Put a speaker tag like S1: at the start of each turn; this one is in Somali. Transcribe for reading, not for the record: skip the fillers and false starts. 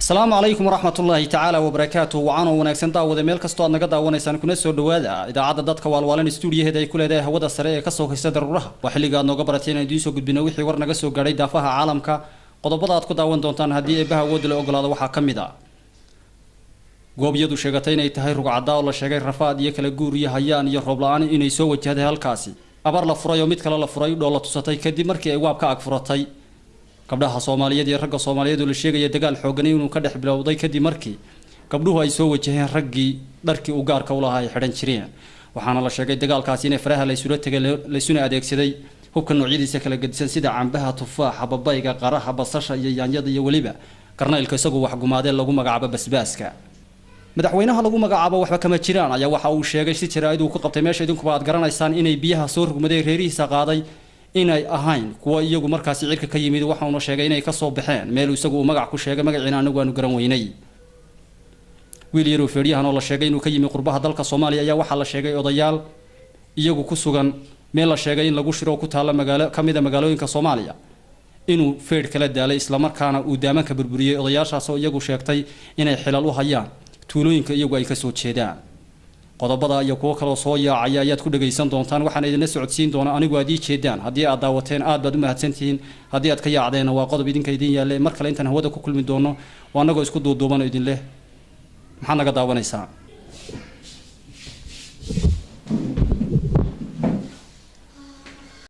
S1: السلام عليكم ورحمة الله تعالى وبركاته وعانو وناكسن داوده meel kasto aad naga daawanaysan kuna soo dhawaada idaacada dadka waalwaalan stuudiyaheeda ay ku leedahay hawada sare ee ka soo haysta daruuraha waa xilliga aad nooga barateen inaan idiin soo gudbino wixii war naga soo gaaray daafaha caalamka qodobada aad ku daawan doontaan haddii ay baha awood la ogolaado waxaa ka mid ah goobyadu sheegatay inay tahay rugcada oo la sheegay rafaad iyo kala guur iyo hayaan iyo roob la'aan inay soo wajahday halkaasi abar la furay oo mid kale la furay dhoola tusatay kadib markii ay waab ka ag furatay gabdhaha Soomaaliyeed iyo ragga Soomaaliyeed oo la sheegay dagaal xooggan inuu ka dhex bilowday kadib markii gabdhuhu ay soo wajaheen raggii dharkii u gaarka u lahaa ay xidhan jireen waxaana la sheegay dagaalkaasi in faraha la isula tagay la isuna adeegsaday hubka noocyadiisa kala gedisan sida cambaha tufaaxa babayga qaraha basasha iyo yaanyada iyo waliba karnaylka isagu wax gumaadeen lagu magacaabo basbaaska madaxweynaha lagu magacaabo waxba kama jiraan ayaa waxa uu sheegay si jiraayad uu ku qabtay meesha idinkuba aad garanaysaan inay biyaha soo rugmaday reerihiisa qaaday inay ahayn kuwa iyagu markaas cirka ka yimid waxa uu sheegay inay ka soo baxeen meel isagu uu magac ku sheegay magaciina anagu aanu garan weynay wiil yar oo feeriyahan oo la sheegay inuu ka yimid qurbaha dalka Soomaaliya ayaa waxa la sheegay odayaal iyagu ku sugan meel la sheegay in lagu shiro ku taala magaalo kamida magaalooyinka Soomaaliya inuu feer kala daalay isla markaana uu daamanka burburiyay odayaashaas oo iyagu sheegtay inay xilal u hayaan tuulooyinka iyagu ay ka soo jeedaan qodobada iyo kuwa kale soo yaacay ayaad ku dhageysan doontaan waxaan idin socodsiin doonaa anigu aad ii jeedaan haddii aad daawateen aad baad u mahadsantihiin haddii aad ka yaacdeen waa qodob idinka idin yaale mar kale intaan hawada ku kulmi doono waa anagoo isku duuduuban idin leh maxaa naga daawanaysaa